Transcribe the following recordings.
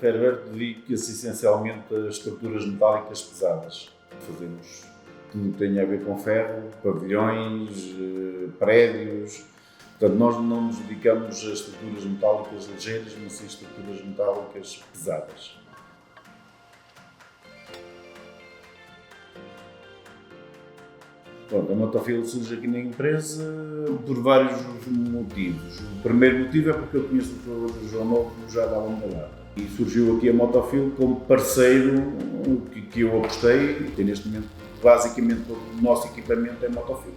Ferber dedica-se essencialmente a estruturas metálicas pesadas. Fazemos tudo que tem a ver com ferro, pavilhões, prédios. Portanto, nós não nos dedicamos a estruturas metálicas ligeiras, mas sim a estruturas metálicas pesadas. Pronto, a Motofil surge aqui na empresa por vários motivos. O primeiro motivo é porque eu conheço o João Novo já da longa data. E surgiu aqui a Motofil como parceiro que eu apostei e neste momento basicamente o nosso equipamento é Motofil.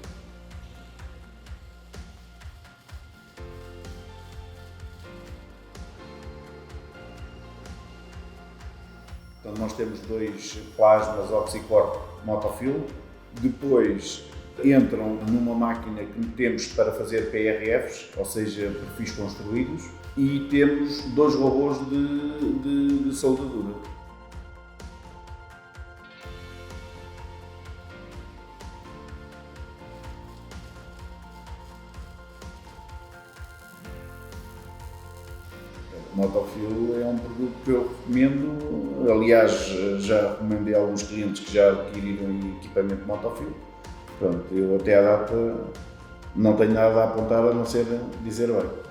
Então nós temos 2 plasmas Oxycorp Motofil. Depois entram numa máquina que temos para fazer PRFs, ou seja, perfis construídos, e temos 2 robôs de soldadura. O Motofil é um produto que eu recomendo, aliás já recomendei a alguns clientes que já adquiriram equipamento Motofil. Pronto, eu até à data não tenho nada a apontar a não ser dizer bem.